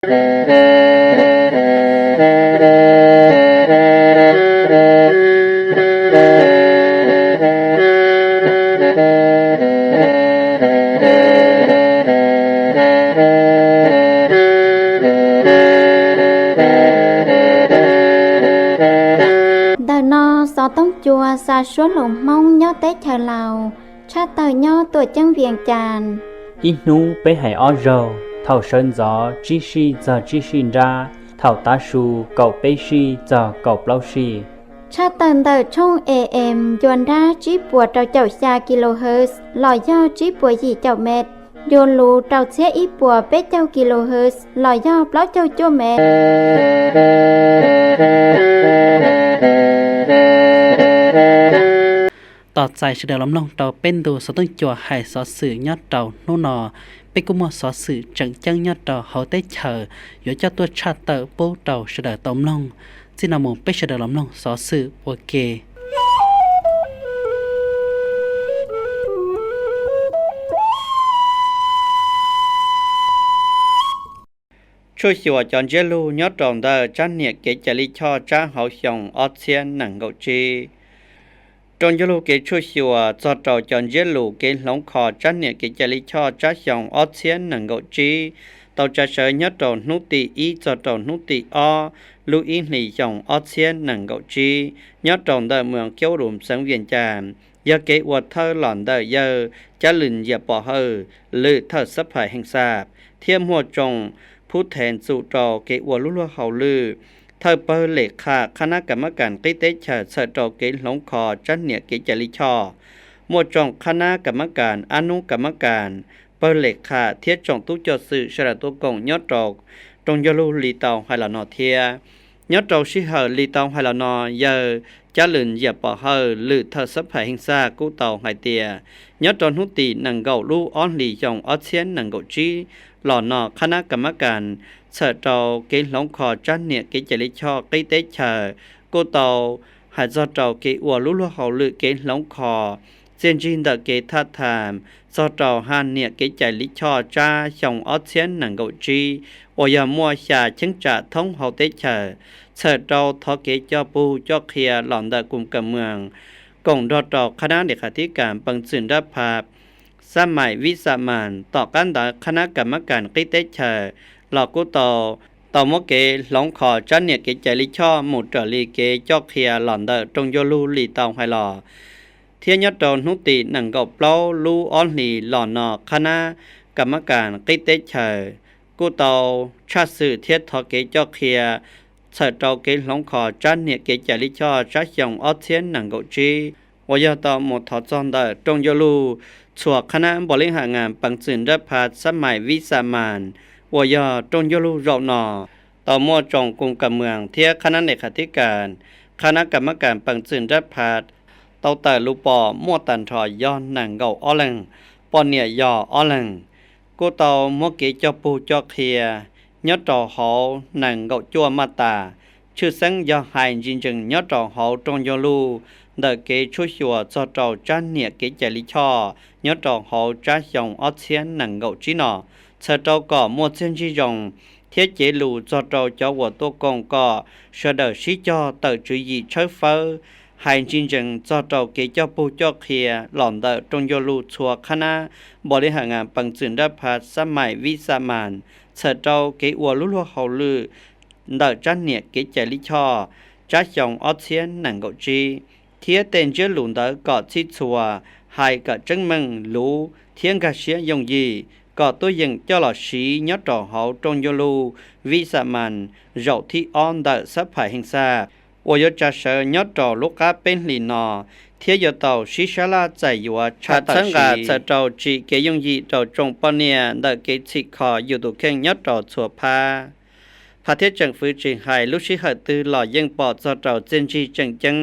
Gió tông chùa xa xuống lồng mong nhó tế chờ lào cha tờ nhó tuổi chân viền tràn ít nú bé hải ó rầu thảo sơn gió chi si giờ chi xin ra thảo tá su cậu bé si giờ cậu lâu si cha tần tờ trong AM dồn ra chỉ bùa trâu chậu xa kHz lòi do chỉ bùa gì chậu mệt dồn lù trâu xe ít bùa bé chậu kHz lòi do blog chậu chua mệtต่อใจเฉลิมล้ำลงเตาเป็นดูสต้องจัวให้สอสื่อยอดเตาโนนอเป็นกุมสอสื่อจังจังยอดเตาเขาได้เฉยอยู่เจ้าตัวชาเตอร์ปูเตาเฉลิมต้มลงจินามูเป็นเฉลิมล้ำลงสอสื่อโอเคช่วยชัวจอนเจลูยอดตรงเดอจันเนี่ยเกจลิชอจ้าเขาชงออเซียนหนังเกาจีจงยลูเกช่วยชัวจอดต่อจอนเจลูเกหลงคอจันเนี่ยเกจลิชอจ้าชงออเซียนหนังเกาจีต่อจะเสยยอดตรงนุติอีจอดตรงนุติอลูอินหลีชงออเซียนหนังเกาจียอดตรงเดอเมืองเกียวรุมสังเวียนจามยาเกวัดเธอหล่อนเดอเยอจะลืนอย่าปอเฮอหรือเธอสับไผ่แห่งสาบเทียมหัวจงผู้แทนสู่จอเกวัวลุ่เขาลือเธอเปิดเลขาคณะกรรมการกิเตชเสจอเกหลงคอจันเนี่ยเกจลิชอหมวดจงคณะกรรมการอนุกรรมการเปิดเลขาเทียจงตุจอสื่อฉลาดตัวกงยอดจอกตรงยลูลีตองไฮลานอเทียยอดจอกชิเฮลีตองไฮลานอเยอจะลืนเหยียบปอเฮอหรือเธอสับไผ่หิงซากู้เตาไฮเตียยอดจอนหุติหนังเกาลู่อ้อนหลีจงออเซียนหนังเกาจีหล่อนอคณะกรรมการเสจอเกหลงคอจันเนี่ยเกจลิชอกิเตชกู้เตาหายจอจอเกวัวลุ่เขาลือเกหลงคอเจนจินเดเกทัดถามจอจอฮันเนี่ยเกจลิชอจ้าชงออเซียนหนังเกาจีโอยามัวชาชิงจะท้องเฮาเตชเสจอทอเกจอปูจอเคียหล่อนเดกุมกำเมืองกงดอจอคณะเลขาธิการปังสินรับภาพสมัยวิสามันต่อกันต่อคณะกรรมการกิเตชหลอกกูต่อมเกหลงขอจันเนี่ยเกจลิชอหมุดจอลีเกจอกเคียหล่อนเดจงโยลูลีตองไฮลอเทียนยอดโดนนุติหนังกบเปล่าลูออนลีหล่อนอคณะกรรมการกิเตชกูต่อชาสื่อเทียทอเกจอกเคียเสจอเกหลงขอจันเนี่ยเกจลิชอจัชยงออเซียนหนังกจีวายต่อหมดถอดจอนเดจงโยลูชัวคณะบริหารงานปังสินรับพาสมัยวิสามันวายจงยลูรอนอต่อมอจงกรุงกำเมืองเทียคณะเลขาธิการคณะกรรมการปังสินรับพาเตาแต่ลูปอมัวตันทอยย้อนหนังเกาอ้อลังปอนเนี่ยยออ้อลังกูเตามเกจอปูจอเคียยอดจอหอหนังเกาจัวมาตาชื่อสังยอหายจริงจึงยอดจอหอจงยลูเดเกช่วยชัวจอจอจันเนี่ยเกจลิชอยอดจอหอจ้าชงออเซียนหนังเกาจีนอเสจอก่อมัวเซนจีจงเทียเจลูจอจอจอวัวตัวกงก่อเสดชิจอเตอจุยเชฟเฟอร์หายจริงจึงจอจอเกจอปูจอเคียหล่อนเดจงยลูชัวคณะบริหารงานปังจินรับพาสมัยวิสามันเสจอเกวัวลุ่เขาลือเดจันเนี่ยเกจลิชอจ้าชงออเซียนหนังเกาจีเทียเต็นเจลุนเดก็ชิชัวหายกับจังมึงรู้เทียงกับเสียยงยีก็ตัวยังเจ้าหล่อสียอดจอเขาจงยลูวิสามันเราที่อ้อนเดสับไผ่แห่งซาโอยจะเสยยอดจอลูกค้าเป็นลีนอเทียยเต่าชิชาลาใจอยู่ชาตังกาจะเจ้าจีเกยงยีเจ้าจงปนเนียเดเกจิคออยู่ตัวแข่งยอดจอชัวพาพระเทศจังฟื้นจิงหายลุชิหัดตือหล่อยังปอดจะเจ้าเจนจีจัง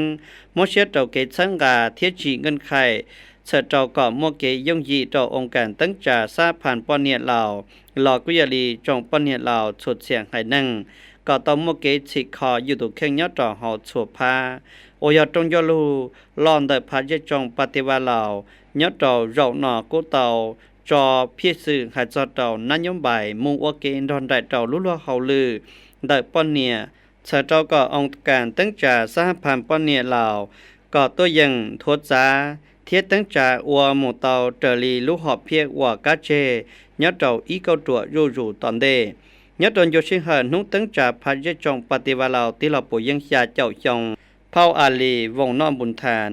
มเชียเจ้าเกจังกาเทียจีเงินไข่เสจอก่อมัวเกยงยีต่อองค์การตั้งจ่าซาผ่านปอนเนียลาวหลอกุยลีจงปอนเนียลาวสุดเสียงหายนั่งก็ต่อมัวเกฉิคออยู่ตัวเข่งยอดต่อหอชัวพาโอยจงยลูลอนเดพาเยจงปฏิวัติลาวยอดต่อเราหนอกุเตา จอพี่สื่อหายจอเต่านโยบายมุงโอเกนดอนได้เต่าลุลัวเขาลือได้ป้อนเนี่ยเสเจ้าก็องค์การตั้งจ่าสหพันธ์ป้อนเนี่ยลาวก็ตัวยังทวดจาเทียตั้งจ่าอัวหมู่เต่าเตลีลูกหอบเพียกว่ากาเจยอดเต่าอีเกาตัวอยู่ตอนเดยอดตนโยชิหานุ่งตั้งจ่าพาเยจงปฏิวัติลาวที่เราปุยังชาเจ้าจงเผาอาลีวงน้อมบุญทาน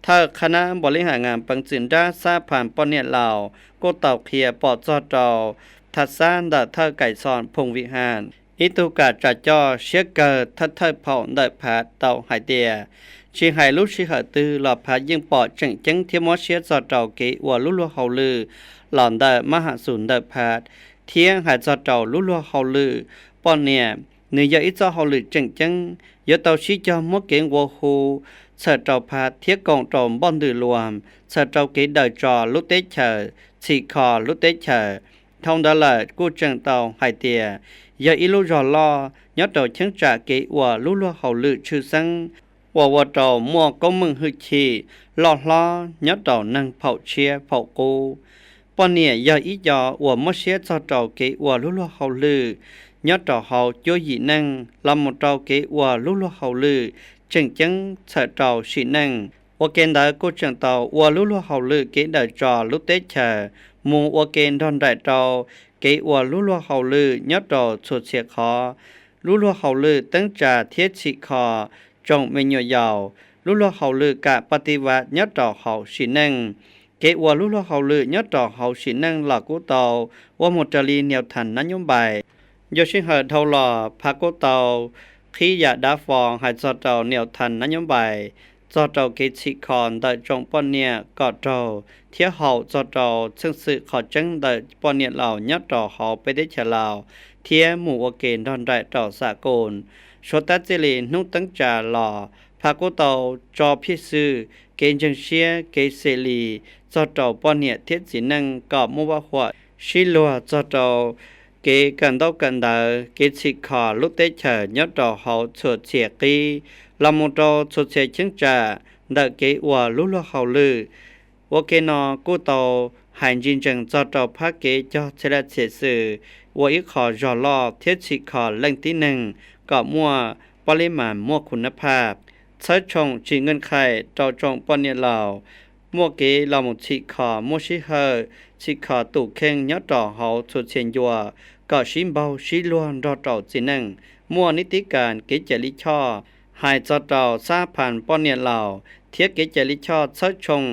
ถ้าคณะบริหารงานปังจินด้าซาผ่านป้อนเนี่ยลาวก็เต่าเคียปอดจอดเต่าทัดซ่านดาเท่าไก่ซอนพงวิหารอิตุกาจัดจ่อเชื่อเกิดทัดเท่าเผาได้ผาเต่าหายเตียชีหายลูกชีหาตือหลอดผายิงปอดจังเทียมอเชียจอดเต่าเกวัวลุลัวเขาลือหลอนได้มหาศูนย์ได้ผาเที่ยงหายจอดเต่าลุลัวเขาลือป้อนเนี่ยเนื้อยาอิจอเขาลือจังยาเต่าชีจอมอเกงวัวฮูเสดเต่าผาเทียกองจอมบ้อนดือรวมเสดเต่าเกเดจอลุเตเชอสีคอลุเตเชอทองดาลกูจังเต่าหายเตียยาอิลูจอลอยอดเต่าเชิงจ่าเกวัวลุลัวเขาลือชื่อสังว่าเต่ามัวก็มึงฮึชีหล่อล้อยอดเต่านั่งเผาเชียเผากูปอนเนี่ยยาอิจอว่ามอเชียจอเต่าเกวัวลุลัวเขาลือยอดเต่าเขาจ่อยนั่งลำมเต่าเกวัวลุลัวเขาลือจังเสดเต่าสีนั่งว่าเกณฑ์ได้กูจังเต่าวัวลุลัวเขาลือเกณฑ์ได้จอลุเตเชอมูว่าเกณฑ์ดอนได้เต่าเกวัวลุลัวเขาลือยอดเต่าสุดเสียคอลุลัวเขาลือตั้งจ่าเทียชิคอจงเมญยาวลุลัวเขาลือกะปฏิวัติยอดเต่าเขาสีนั่งเกวัวลุลัวเขาลือยอดเต่าเขาสีนั่งหลักกูเต่าว่าหมดจรีแนวทันนโยบายโยชิเหอเท่าหล่อพักกูเต่าขี้ยาดาฟองหายจอเต่าแนวทันนโยบายจอเต่าเกชิคอนได้จงป้อนเนี่ยกอดเต่าเที่ยวเขาจอเต่าซึ่งสื่อขอจังได้ป้อนเนี่ยเหล่ายอดเต่าเขาไปได้เฉลาวเที่ยหมู่โอเกนดอนได้เต่าสากลชดตัดเจลีนุ่งตั้งจ่าหล่อพากุเต่าจอพิซื้อเกณฑ์จังเชียเกเซลีจอเต่าป้อนเนี่ยเทียสีนังกอบมัวหัวชิลัวจอเต่าเกกันดอกกันดาเกสิคอลุเตเชยอดเต่าเขาสดเสียกีลำมุตโตสดเสียชิงจ่าดาเกวัวลุลัวเขาลือว่าเกนอกูเต่าหายจินจังจอเต่าพาเกจอเชลเสียสื่อว่าอีขอจอลอเทียสิคอเล่งที่หนึ่งก็มัวปริมาณมัวคุณภาพใช้ชงจีเงินไข่ต่อจงปอนเนียลาวมัวเกลามุชิคอมัวชิเฮชิคอตู่เข่งยอดต่อเฮาสุดเชียนยัวก็ชิมเบาชิลวนรอต่อจีนังมัวนิติการเกจลิช่อหายจอต่อซาผ่านปอนเนียลาวเทียเกจลิช่อใช้ชง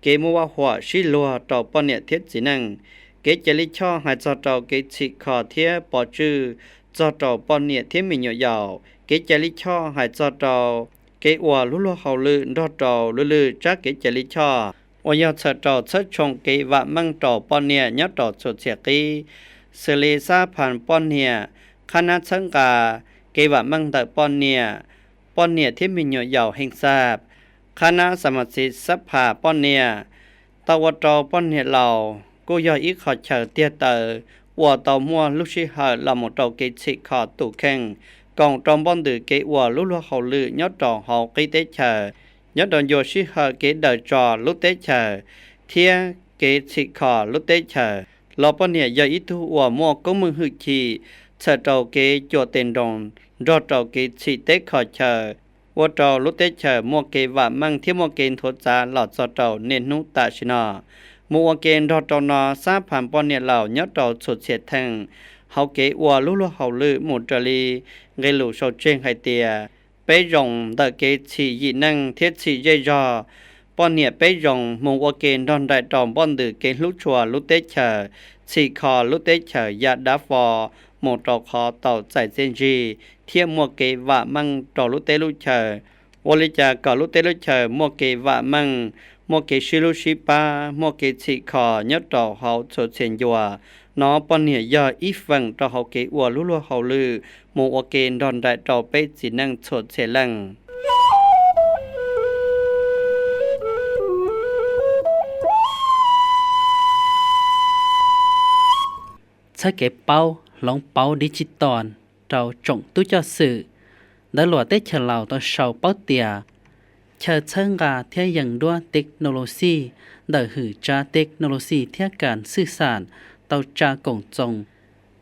เกมัวหัวชิลัวต่อปอนเนียเทียจีนังเกจลิช่อหายจอต่อเกชิคอเทียปอจือจอต่อปอนเนี่ยเทียมิญยาวเกจลิช่อหายจอต่อเกวัวลุลัวเขาลือดอต่อลือจักเกจลิช่อวายาต่อชัดชงเกวะมังต่อปอนเนี่ยยอดต่อสุดเสียกีเสเลซาผ่านปอนเนี่ยคณะสังกาเกวะมังแต่ปอนเนี่ยเทียมิญยาวแห่งทราบคณะสมาชิกสภาปอนเนี่ยตะวันตอปอนเนี่ยเหล่ากูยออีขอเฉเตียเตอว่าต่อมัวลูกชิหาลำมต่อเกจิขอตู่แข่งกองจอมบอนดือเกว่าลุลัวเขาลือยอดต่อหอเกเตเชยอดดอนโยชิหาเกเดจอลุเตเชเทียเกจิขอลุเตเชลอปเนี่ยยาอิทุว่ามัวก็มึงฮึชีเชตอเกจัวเต็นดอนรอต่อเกจิเตขอเชว่าต่อลุเตเชมัวเกว่ามังเทียมัวเกนโทจาหลอดจอต่อเนนุตาชนามัวเกนดอตนอซาผ่านปอนเนี่ยเหล่ายอดต่อสุดเสียแทงเฮาเกวัวลุลัวเขาลือหมุดจรีเกลูโซเจงไฮเตียไปยงตะเกชียีนังเทียชีเยจอปอนเนี่ยไปยงมัวเกนดอนได้ตอมบอนดือเกลุชัวลุเตเชชีคอลุเตเชยาดาฟอหมดต่อคอต่อใจเซนจีเทียมัวเกวะมังต่อลุเตลุเชวลิจากอลุเตลุเชมัวเกวะมังมัวเกชิลุชิปามัวเกชิคอยอดต่อเฮาโซเซนยัวนอปอนเนี่ยยาอีฟังต่อเฮาเกวัวลุลัวเฮาลือมัวเกนดอนได้ต่อไปสินังโซเซลังใช้เก็บเป้าลองเป้าดิจิตอลเราจงตู้เจ้าสื่อได้หลัวเตฉลาวต่อเสาเป้าเตีย chờ chân gà theo dần đua technology đời hử tra technology theoการสื่อสารtàu tra cổng trồng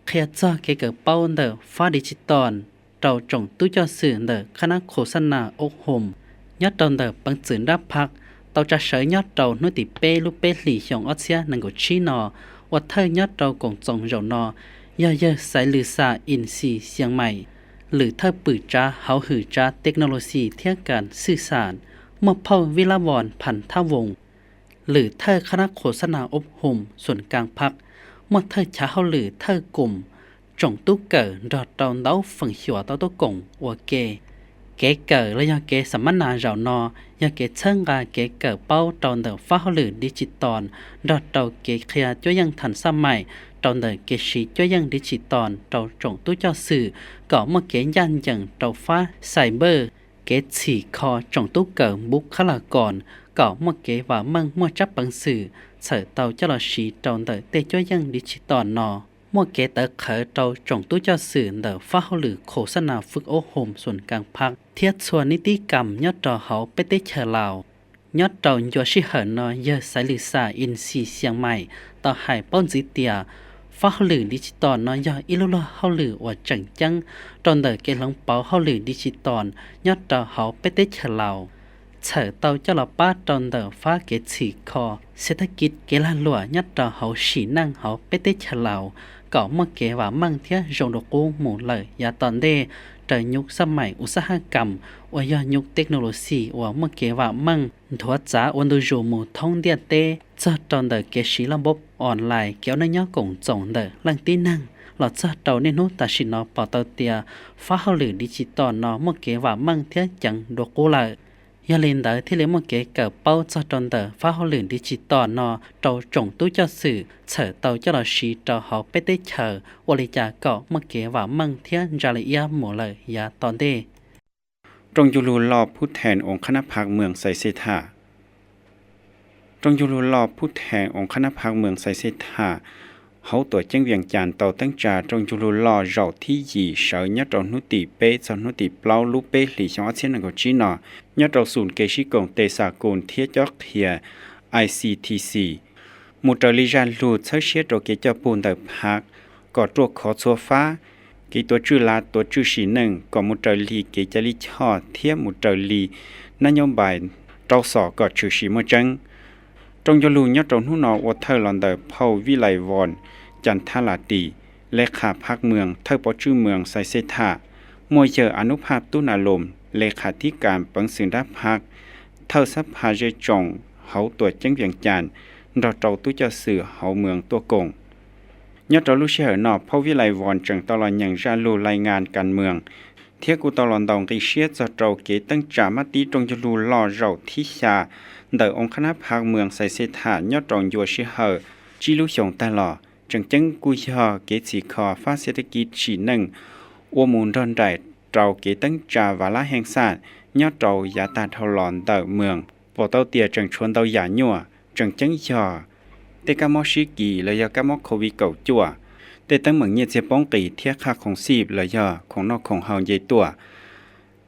khi cho cái cỡ bao đời pha digital tàu trồng tu cho sự đời khả năng khổ sanh nào ốc hồn nhất tàu đời bằng chứng đáp phạt tàu tra sở nhất tàu nuôi tỉ bê lúc bê lì xong ớt xe năng của chi nọ và thơ nhất tàu cổng trồng rầu nọ giờ sẽ lử xa in xì xiang mày lử thơ bử tra hảo hử tra technology theoการสื่อสารmột phaoวิลาวรพันธวงศ์หรือเธอคณะโฆษณาอบรมส่วนกลางพักเมื่อเธอช้าหรือเธอกลุ่มจงตู้เกิดดอดดาวเต้าฝังหัวเต้าตัวกงวัวเกเกิดและยาเกสัมมนาเรานอยาเกเชิงกาเกิดเป้าตอนเดิมฟ้าหรือดิจิตอลดอดดาวเกเคลียจ้วยยังทันสมัยตอนเดิมเกชีจ้วยยังดิจิตอลเราจงตู้เจ้าสื่อก่อเมื่อเกยันยังเราฟ้าไซเบอร์เกฉีคอจงตู้เกิดบุคลากรก่อเมื่อเกว่ามั่งเมื่อจับบังสื่อเสือเตาเจ้าหชีตอนเดิมเตจ้วยยังดิจิตอลนอเมื่อเกตเขยเตาจงตู้เจ้าสื่อเดิมฟ้าหรือโฆษณาฝึกโอโฮมส่วนกลางพักเทียบส่วนนิติกรรมยอดจอเขาไปเตเชลาวยอดเตาโยชิเหินนอเยอะสายลิซาอินซีเชียงใหม่ต่อหายป้อนจิเตียฟ้าหรือดิจิตอลนอยออิลุลเขาหรือว่าจังจังตอนเดิมเกลังเป่าเขาหรือดิจิตอลยอดจอเขาไปเตเชลาวเฉยเตาเจ้าละป้าตอนเดิมฟ้าเกฉีคอเศรษฐกิจเกลาหลัวยอดจอเขาฉีนั่งเขาไปเตเชลาวก่อเมื่อเกว่ามั่งเทียจงดกูหมู่เลยยาตอนเดเจอยุคสมัยอุตสาหกรรมว่ายยุคเทคโนโลยีว่าเมื่อเกว่ามั่งถัวจ้าวันดูจูหมู่ท่องเดียเตจะตอนเดเกชีระบบออนไลน์เกี่ยวในย่อกงจงเดลังตีนั่งหลอดจะเตาเนนุตัดสินนอปอเตเตียฟ้าหรือดิจิตอลนอเมื่อเกว่ามั่งเทียจังดกูเลยยาเลนเดอที่เลี้ยงเมื่อเกเกิดเป้าจะตอนเดฟ้าหรือดิจิตอลนอเตาจงตู้เจ้าสื่อเฉยเตาเจ้าหชีเตาเขาไปได้เฉยวริจาเกาะเมื่อเกว่ามั่งเทียจาริยาหมู่เลยยาตอนเดจงยูรูรอบผู้แทนองค์คณะพรรคเมืองไซเซธาจงยูรูรอบผู้แทนองค์คณะพรรคเมืองไซเซธาเขาตัวเจ้งเวียงจันทร์เต่าตั้งจ่าจงยูรูรอเราที่ยี่เสายัดเรานุติเป้จนุติเปล่าลูเป้หลีช่องอาเซียนกับจีนอยัดเราศูนย์เกชิกงเตสากลเทียจอกเทีย ICTC มุตลิจานลูเชื่อเชียตัวเกจปูนเตอพักก่อตัวขอชัวฟ้ากีตัวชื่อลาตัวชื่อสีหนึ่งก่อมุตลีเกจลิชอเทียมุตลีนโยบายเราสอก่อชื่อสีมจังจงยลูยัดเราหุ่นอวัดเธอลอนเดอร์พาววิไลวอนจันทลาตีเลขาพักเมืองเธอปอชื่อเมืองไซเซธามวยเจออนุภาพตุนาลมเลขาธิการปังสินดาพักเธอสัพพาเจจงเขาตัวเจ้งเวียงจันเราเจ้าตู้จะสื่อเขาเมืองตัวกงยัดเราลูเชอร์นอพาววิไลวอนจังตลอดอย่างจาลูรายงานการเมืองเทียกูตลอดดองกิเชียจะเราเกตั้งจามาตีจงยลูล่อเราที่ชาเดอองคณะพรรคเมืองไซเซธายอดรองยัวชิเฮอจิลุชงตลอดจังจังกุยฮอเกสีคอฟ้าเศรษฐกิจฉีหนึ่งอวมูลดอนได้เราเกตั้งจาวาละแห่งศาสตร์ยอดเรายาตาทลอนเดอเมืองปอเต้าเตียจังชวนเต้าหยาญัวจังจังฮอเตกามอชิกีเลยยากามอโควิเก่าจั่วแต่ตั้งเหมือนเงียเจป้องกีเทียคาของซีบเลยยอของนอกของเฮาเยตัว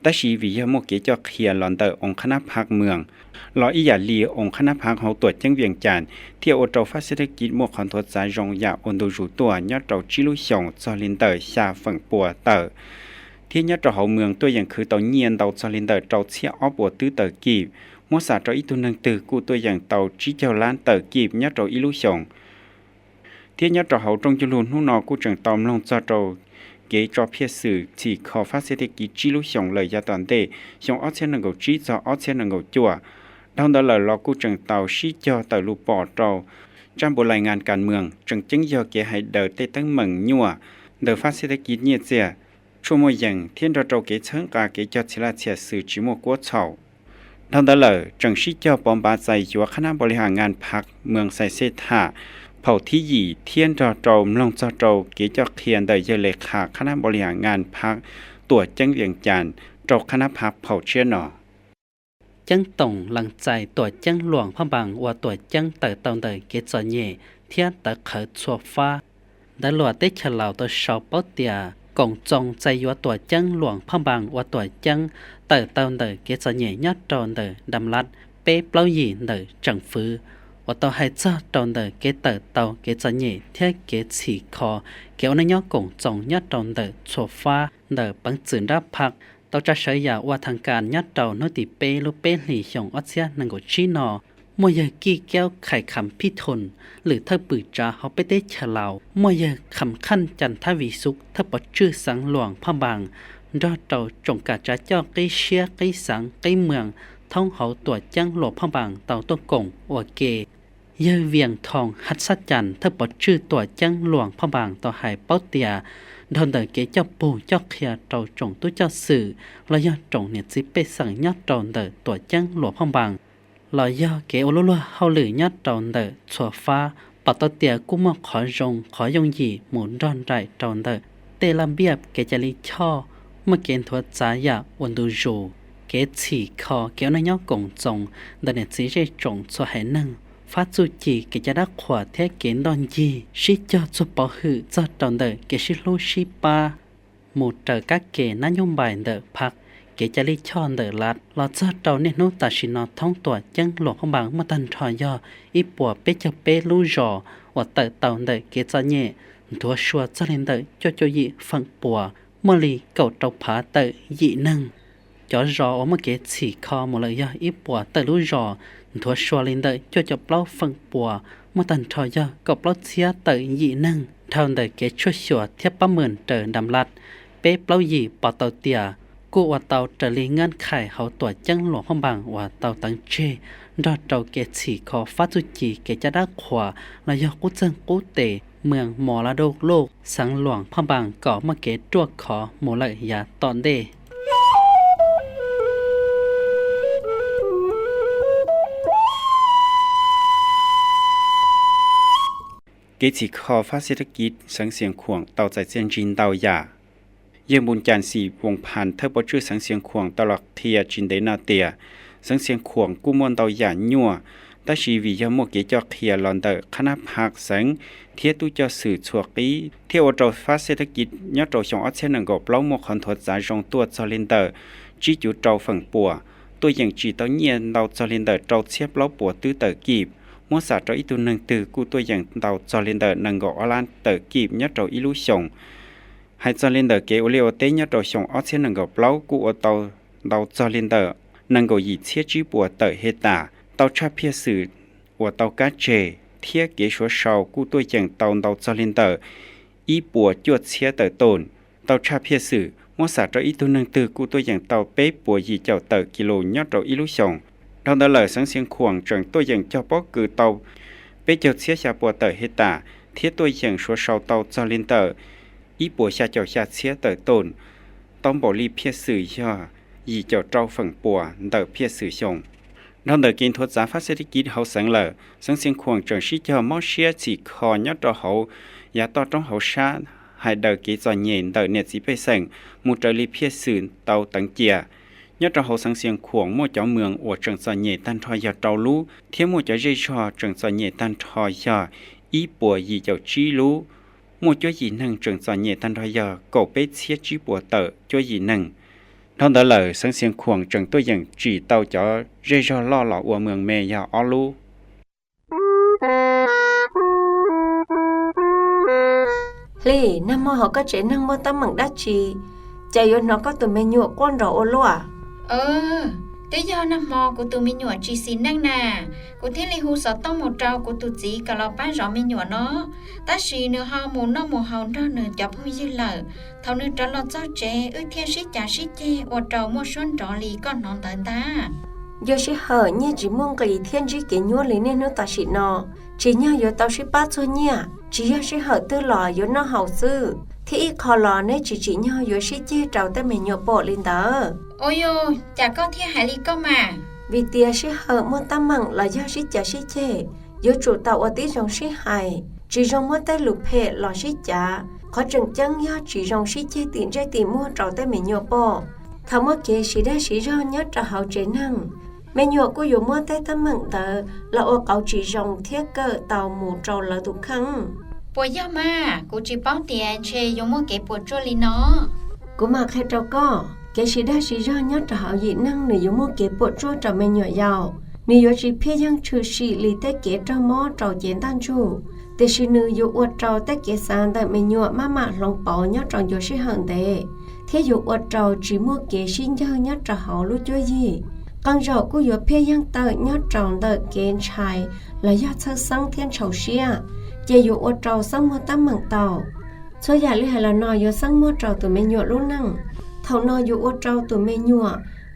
แต่ชีวิยโมเกจอกเคียลอนเตอองคณะพรรคเมืองรออีหยาลีองคณะพรรคเฮาตรวจจังเวียงจันทร์เที่ยวโอโตฟาเศรษฐกิจหมวกคอนทดสายรองยาอนโดจูตัวยอดเราจิลุชงจอลินเตอร์ชาฝั่งปัวเตอร์ที่ยอดเราเฮาเมืองตัวอย่างคือเตาเงียนเตาจอลินเตอร์เตาเชียออปัวตื้อเตอร์กีบมัวสาเตาอีตุนังตือกูตัวอย่างเตาจิเจ้าล้านเตอร์กีบยอดเราอิลุชงที่ยอดเราเฮาตรงจุลุนหุ่นนอกูจังตอมลงจอเราเกจอเพียสื่อที่ขอฟ้าเศรษฐกิจจิลุชงเลยยาตอนเตชงออเชนนังกจีจออเชนนังกจั่วดาวดลลอกูจังเตาชี้จอเตาลูปอเราจำบรายงานการเมืองจังจึงยอเกให้เดอเตตั้งเหมืองยัวเดอฟ้าเศรษฐกิจเนี่ยเจียชั่วโมงยังเทียนเราเกเชิงกาเกจอศิลาเชียสื่อจิโมกัวเฉาดาวดลจังชี้จอปอมบาใจยัวคณะบริหารงานพักเมืองไซเซธาเผ่าที่ยี่เทียนเราลงจอเราเกจอเทียนเดยเลขาคณะบริหารงานพักตัวจังเวียงจันทร์เราคณะพักเผ่าเชียนอจังต่งหลังใจตัวจังหลวงพระบางว่าตัวจังเตอตองเดเกจอเย่เทียนตะเขดชัวฟ้าได้หลวดได้ฉลาวตัวชาวเป้าเตีย กงจงใจยัวตัวจังหลวงพะบางว่าตัวจังเตอเตาเตอเกจะเหยยอดตอนเตอดำลัดเป้เปล่าหยีเตอจังฟื้อว่าตัวให้จ้าตอนเตอเกเตอเตาเกจะเหยเทียเกฉีคอเกี่ยวในยอกงจงยอดตอนเตอโซฟาเตอปังจืนรับพักเราจะใช้ยาว่าทางการยอดเตาโนติเป้ลูเป้หลี่หยงออเซียนังกชีนอมวยกี้แก้วไข่คำพิทนหรือถ้าปืดจาเขาไปได้ฉลาวมวยคำขั้นจันทวิสุขถ้าปดชื่อสังหลวงพะบางรอดเต่าจงกาจะเจ้าใกล้เชียใกล้สังใกล้เมืองท่องเขาตัวจังหลวงพะบางเต่าตัวกงอวเกเยเวียงทองหัดสัจจันถ้าปดชื่อตัวจังหลวงพะบางต่อหายเป้าเตียดอนเตอเกเจ้าปูเจ้าเขียเต่าจงตัวเจ้าสื่อระยะจงเนี่ยจิไปสั่งยอดดอนเตอตัวจังหลวงพะบางลอยย่อเกอลัวเฮาหรือยอดตอนเดอชัวฟ้าปัตตเตียกุมขออยงหยีหมุนร้อนไรตอนเดอเตลำเบียบเกจลิช่อเมื่อเกณฑ์ทัวจายาวันดูจูเกฉีคอเกี่ยวนายกงจงเดเนจีเจจงชัวให้นั่งฟ้าจูจีเกจะรักขวาเทเกณฑ์ดอนยีชิจอจุปอหือจอดตอนเดอเกชิลูชิปาหมุดเตอกักเกนายมบายเดอพักเกจะลิชอนเดอลัดเราจะเตาเนโนตาชินอท้องตัวจังหลวงของบางมาตันทอยออีปัวเปจะเปลูจอว่าเตอเตาเดอเกจะเน่ตัวชัวจะเล่นเดอโจยีฟังปัวมอลีเก่าเตาผาเตอยีนั่งจอรออมาเกฉีคอหมดเลยยออีปัวเตอลูจอตัวชัวเล่นเดอจะเปล่าฟังปัวมาตันทอยอกับเปล่าเชียเตอยีนั่งเท่าเดอเกชัวชัวเทียบประเมินเตอดำลัดเปเปล่ายีปอเตาเตียกูว่าเตาจะเลี้ยงเงินไข่เขาตัวจังหลวงพะบางว่าเตาตังเจดอดเตาเกฉีคอฟ้าจุจีเกจะได้ขวาและยกกุจังกุเตเมืองมรดกโลกสังหลวงพะบางก่อมาเกตรวจขอโมเลยยาตอนเดเกจิคอฟ้าเศรษฐกิจสังเสียงขวงเตาใจเจียนจินเตาหยาเยี่ยมบุญจานสีวงพันเธอปชื่อสังเสียงขวงตลอดเทียจินเดนาเตียสังเสียงขวงกู้มวลเตาหยาญัวตาชีวิยามกเกจอกเทียลอนเตอคณะพักสังเทียตุเจ้าสื่อชัวกีเที่ยวโจฟ้าเศรษฐกิจยอดโจชงอัศเชนังกบเล่าหมกคอนทดสายจงตัวจอลินเตอจีจูโจฝั่งปัวตัวอย่างจีเตาเนียนเตาจอลินเตอโจเชียบเล่าปัวตื้อเตอกีบมัวสาโจอีตัวหนึ่งตื้อกูตัวอย่างเตาจอลินเตอนังกออลันเตอกีบยอดโจอิลุชงให้จอลินเดอร์เกอเลโอเตยตัวชงออเชนังกับเล่ากูอเตาจอลินเดอร์นังก็ยีเชียจีปัวเตอเฮตาเตาชาเพียสื่อว่าเตากาเจเทียเกชัวชาวกูตัวอย่างเตาจอลินเดอร์อีปัวจวดเชียเตอต้นเตาชาเพียสื่อมัวสาตัวอีตัวหนึ่งตือกูตัวอย่างเตาเป๊ปัวยีเจ้าเตอกิโลยอดเราอิลุชงเราเดลสังเสียงขวงจังตัวอย่างเจ้าป้อคือเตาเป๊เจ้าเชียชาปัวเตอเฮตาเทียตัวอย่างชัวชาวเตาจอลินเดอร์อีปัวชาเจ้าชาเชียเตอต้นต้องบริเพียสื่อย่อยีเจ้าเจ้าฝั่งปัวเตอเพียสื่อชงเราเดินกินทศฟ้าเศรษฐกิจเขาสังเลยสังเสียงขวงจังชีเจ้ามอเชียจีคอยอดเราเขาอย่าต่อต้องเขาชาให้เดินกิจเย็นเดินเนี่ยจีไปสั่งมูเตลิเพียสื่อเตาตังเจียยอดเราเขาสังเสียงขวงมั่วเจ้าเมืองอวดจังเย็นตันทอยาเตารู้เที่ยมั่วเจ้าเจชอจังเย็นตันทอยาอีปัวยีเจ้าจีรู้มัวจ้อยยีนังจังเย็นตันทอยาก็ไปเชียจีปัวเตอจ้อยยีนังท่านเดลสังเสียงขวงจังตัวอย่างจีเตาจ๋อเรจอล่อหล่ออัวเมืองเมยาออลูเล่น้ำมอเขาก็เจนั่งมอตั้มมังดัชีใจยนnó có tụi mình nhựa con rõ ô lúa Tới giờ năm mò của tụi mình nhựa chỉ xin năng nè của thế là hú sợ tông một trâu của tụi chỉ cả lò bán rõ mình nhựa nó ta xì nửa hao mù nó mù hao ra nửa chọc huy dư lợ thầu nửa trò lọt cho trẻ ư thiên sĩ trả sĩ chê và trâu mua xuân trò lì con nón tận ta giờ sĩ hở như chỉ mong cái thiên sĩ kể nhua lấy nên nó ta sĩ nó chỉ nhờ giờ tao sĩ bắt cho nha chỉ giờ sĩ hở tư lò giờ nó hậu sư thì ít khó lò nên chỉ nhờ giờ sĩ chê trâu tới mình nhựa bộ lên tờ ôi yo chả có thiên hải lì con mà vì tia sĩ hở mua tam măng là do sĩ trả sĩ chê giờ chủ tàu ở tí trong sĩ hài chỉ trong mua tay lục hệ lò sĩ trả khó chừng chân do chỉ trong sĩ chê tiền trái tiền mua trâu tới mình nhựa bộ thảo mua kế sĩ đã sĩ do nhớ trò hậu chế năng mình nhựa của dù mua tay tam măng tờ là ô cậu chỉ trong thiết cơ tàu mù trâu là tụ khăn ปวยย่ามากูจิป้องเตียนเชยงโมเกปวดจัวลีเนาะ กูมาแค่เจ้าก็แกสิได้สิย้อนยอดจะหาอีนั่งหนึ่งอยู่โมเก็บปวดจั่วจะไม่เหนื่อยยาวนี่อยู่สิเพียยังชื่อสิลีแต่เกะเจ้าหม้อเจ้าเจนตันชูแต่สินืออยู่อวดเจ้าแต่เกะสานแต่ไม่เหนื่อยมาลงเป่ายอดจังอยู่สิหังเดเที่อยู่อวดเจ้าจีโมเกะสิย้อนยอดจะหารู้จ้วยยี่กังเจ้ากูอยู่เพียยังเตยอดจังเตเกณฑ์ชายและยอดเธอสังเทียนเฉาเชียเจอยู่อวดเจ้าสังมัวตั้มเมืองเต่าช่วยอย่าลืมให้ละนอยอยู่สังมัวเจ้าตัวไม่เหนื่อยรู้นั่งเท่านออยู่อดเจ้าตัวไม่ยัว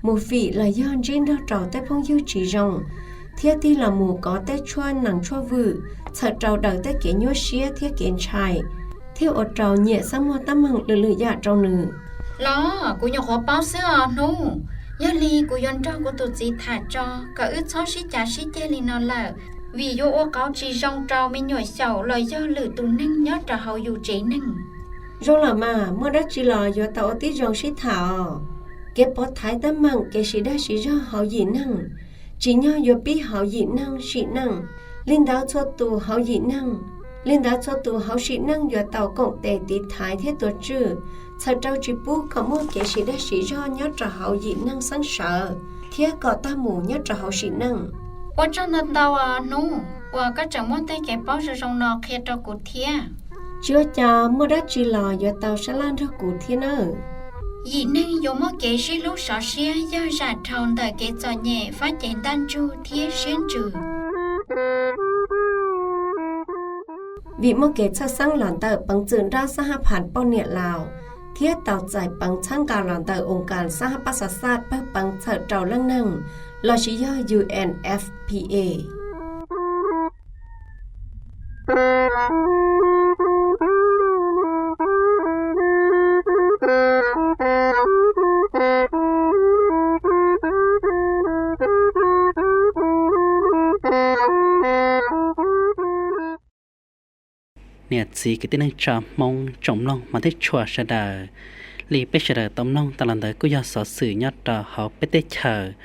หมู่ฝีlà do trên đó trầu tới phong yêu chỉ rong thiết ti là mù có tới chuan nặng chua vự sợ trầu đầu tới kẻ nhua xía thiết kiện trai theo ở trầu nhẹ sang mua tấm mừng lử dạ trầu nữ loกูยังขอเป้าเสื้อนู่ยาลีกูย้อนจ้ากูตุจีถ่าจอก็อึดซ้อชิจ่าชิเจลีนอนละvì vô ô cáo chỉ rong trầuไม่หน่วยเสาlời do lử tù nâng nhớ trà hậu dù chế nâng rồi là mà mua đất chỉ là do tàu tí rong xí thảo cái bó thái tấm mừng cái sĩ đã sĩ do hậu dị năng chỉ nhau do biết hậu dị năng sĩ năng linh đạo cho tù hậu dị năng linh đạo cho tù hậu sĩ năng do tàu cộng tệ tí thái thế tổ chữ sao trâu chỉ bố có mua cái sĩ đã sĩ do nhớ trò hậu dị năng sáng sợ thiết có ta mù nhớ trò hậu sĩ năngว่าจังนั้นดาวนู่ว่าก็จังมั่นแต่แกป้อจะจงนอเคตกูเทีย chưa cho mua đất chỉ là do tàu sẽ lan ra cụ thiên ơ dị năng dùng một kế sĩ lúc sợ xia do giả thòng thời kế cho nhẹ phát triển tan chu thiết xuyên trừ vì một kế cho sang lòn tờ bằng trường ra xã hợp hẳn bao nhiêu lào thiết tàu giải bằng sang cả lòn tờ ủng cản xã hợp bát sát bằng thợ trầu lăng năng là chỉ do UNFPAเนี่ยสีกิตินังจอมงจมลงมาที่ชัวชะดาลีเปชะดาต้มลงตะลันเดอกุยอสอสื่อยอดดอเฮาเปเตเชอ